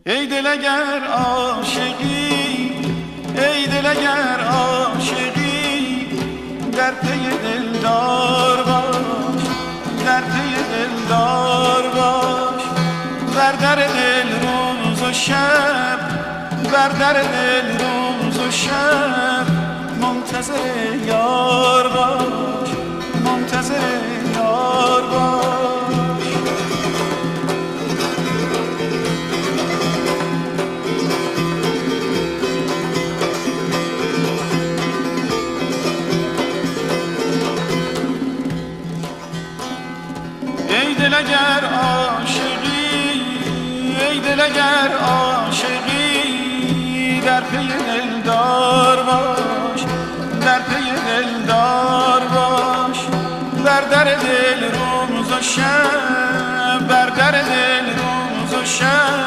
ای دل اگر عاشقی، ای دل اگر عاشقی، در پی دلدار باش، در پی دلدار باش. بر در دل روز و شب، بر در دل روز و شب، منتظر یار باش، منتظر یار باش. ای دل اگر عاشقی، ای دل اگر عاشقی، در پی دلدار باش، در پی دلدار باش. بر در دل روز و شب، بر در دل روز و شب،